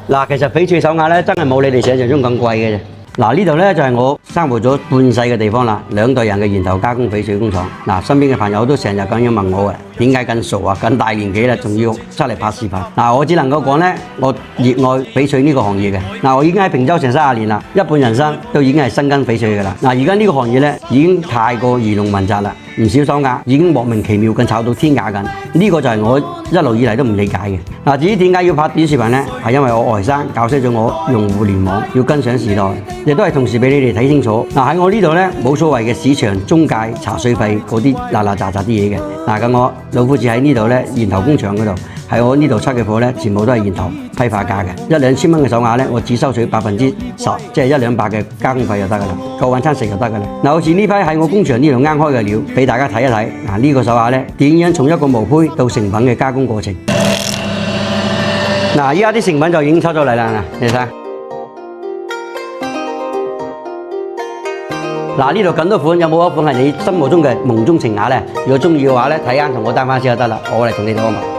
嗱，其實翡翠手鐲咧真係冇你哋想象中咁貴嘅啫。嗱，呢度咧就係我生活咗半世嘅地方啦，2代人嘅源頭加工翡翠工廠。嗱，身邊嘅朋友都成日咁樣問我嘅，點解咁傻啊？咁大年紀啦，仲要出嚟拍視頻？嗱，我只能夠講咧，我熱愛翡翠呢個行業嘅。嗱，我已經喺平洲成30年啦，一半人生都已經係深耕翡翠嘅啦。嗱，而家呢個行業咧已經太過魚龍混雜啦，唔少手鐲已經莫名其妙咁炒到天價緊。呢個就係我一路以嚟都唔理解嘅。嗱，至於點解要拍短視頻咧，係因為我外甥教識咗我用互聯網，要跟上時代。亦都係同時俾你哋睇清楚。嗱，喺我呢度咧冇所謂嘅市場中介茶水費嗰啲嗱雜啲嘢嘅。嗱，咁我老夫子喺呢度咧源頭工廠嗰度，喺我呢度出嘅貨咧全部都係源頭批發價嘅，1-2千蚊嘅手鐲咧，我只收取10%，即係100-200嘅加工費就得噶啦，夠晚餐食就得噶啦。嗱，好似呢批喺我工場呢度啱開嘅料，俾大家睇一睇。嗱，呢個手鐲咧點樣從一個毛坯到成品嘅加工過程。嗱，依家啲成品就已經出咗嚟啦，你睇下。嗱，呢度咁多款，有冇一款係你心目中嘅夢中情鐲呢？如果中意嘅話咧，睇啱同我單翻先就得啦，我嚟同你哋講埋。